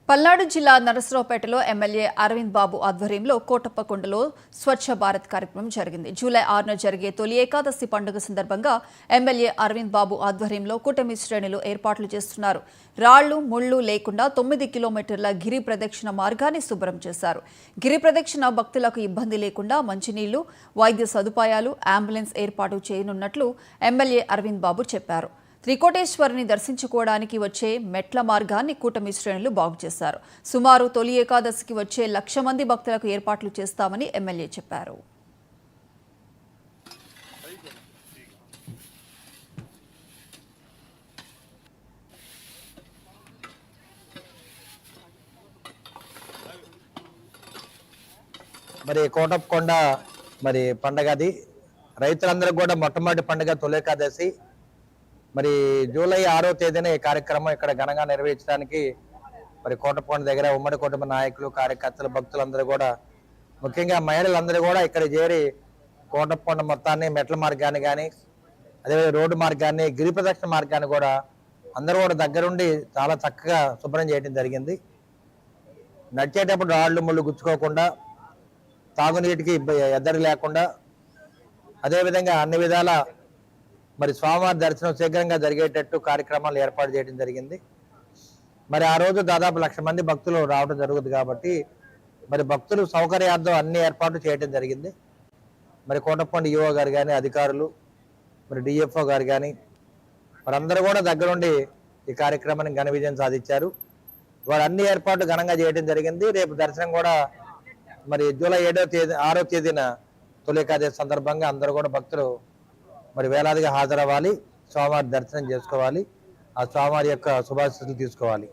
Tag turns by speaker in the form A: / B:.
A: పల్నాడు జిల్లా నరసరావుపేటలో ఎమ్మెల్యే అరవింద్ బాబు ఆధ్వర్యంలో కోటప్పకొండలో స్వచ్ఛ భారత్ కార్యక్రమం జరిగింది. జూలై 6న జరిగే తొలి ఏకాదశి పండుగ సందర్భంగా ఎమ్మెల్యే అరవింద్ బాబు ఆధ్వర్యంలో కూటమి శ్రేణులు ఏర్పాట్లు చేస్తున్నారు. రాళ్లు ముళ్లు లేకుండా 9 కిలోమీటర్ల గిరి ప్రదక్షిణ మార్గాన్ని శుభ్రం చేశారు. గిరి ప్రదక్షిణ భక్తులకు ఇబ్బంది లేకుండా మంచినీళ్లు, వైద్య సదుపాయాలు, అంబులెన్స్ ఏర్పాటు చేయనున్నట్లు ఎమ్మెల్యే అరవింద్ బాబు చెప్పారు. త్రికోటేశ్వరిని దర్శించుకోవడానికి వచ్చే మెట్ల మార్గాన్ని కూటమి శ్రేణులు బాగు చేశారు. సుమారు తొలి ఏకాదశికి వచ్చే 1,00,000 మంది భక్తులకు ఏర్పాట్లు చేస్తామని ఎమ్మెల్యే చెప్పారు.
B: మరి కోటప్పకొండ మరి పండగది రైతులందరూ కూడా మొట్టమొదటి పండుగ తొలి ఏకాదశి. మరి జూలై 6వ తేదీన ఈ కార్యక్రమం ఇక్కడ ఘనంగా నిర్వహించడానికి మరి కోటప్పకొండ దగ్గర ఉమ్మడి కుటుంబ నాయకులు, కార్యకర్తలు, భక్తులందరూ కూడా ముఖ్యంగా మహిళలందరూ కూడా ఇక్కడ చేరి కోటప్పకొండ మొత్తాన్ని మెట్ల మార్గాన్ని కానీ అదేవిధంగా రోడ్డు మార్గాన్ని, గిరి ప్రదక్షిణ మార్గాన్ని కూడా అందరూ కూడా దగ్గరుండి చాలా చక్కగా శుభ్రం చేయడం జరిగింది. నడిచేటప్పుడు రాళ్ళు ముళ్ళు గుచ్చుకోకుండా, తాగునీటికి ఎద్దడి లేకుండా, అదేవిధంగా అన్ని విధాల మరి స్వామివారి దర్శనం శీఘ్రంగా జరిగేటట్టు కార్యక్రమాలు ఏర్పాటు చేయడం జరిగింది. మరి ఆ రోజు దాదాపు 1,00,000 మంది భక్తులు రావడం జరుగుతుంది కాబట్టి మరి భక్తులు సౌకర్యార్థం అన్ని ఏర్పాట్లు చేయడం జరిగింది. మరి కోటప్పకొండ ఈఓ గారు కానీ, అధికారులు, మరి డిఎఫ్ఓ గారు కానీ వారందరూ కూడా దగ్గరుండి ఈ కార్యక్రమాన్ని ఘన విజయం సాధించారు. వారు అన్ని ఏర్పాట్లు ఘనంగా చేయడం జరిగింది. రేపు దర్శనం కూడా మరి జూలై 6వ తేదీన తొలి ఏకాదశి సందర్భంగా అందరూ కూడా భక్తులు మరి వేలాదిగా హాజరవ్వాలి, స్వామివారి దర్శనం చేసుకోవాలి, ఆ స్వామివారి యొక్క శుభాశీస్సులు తీసుకోవాలి.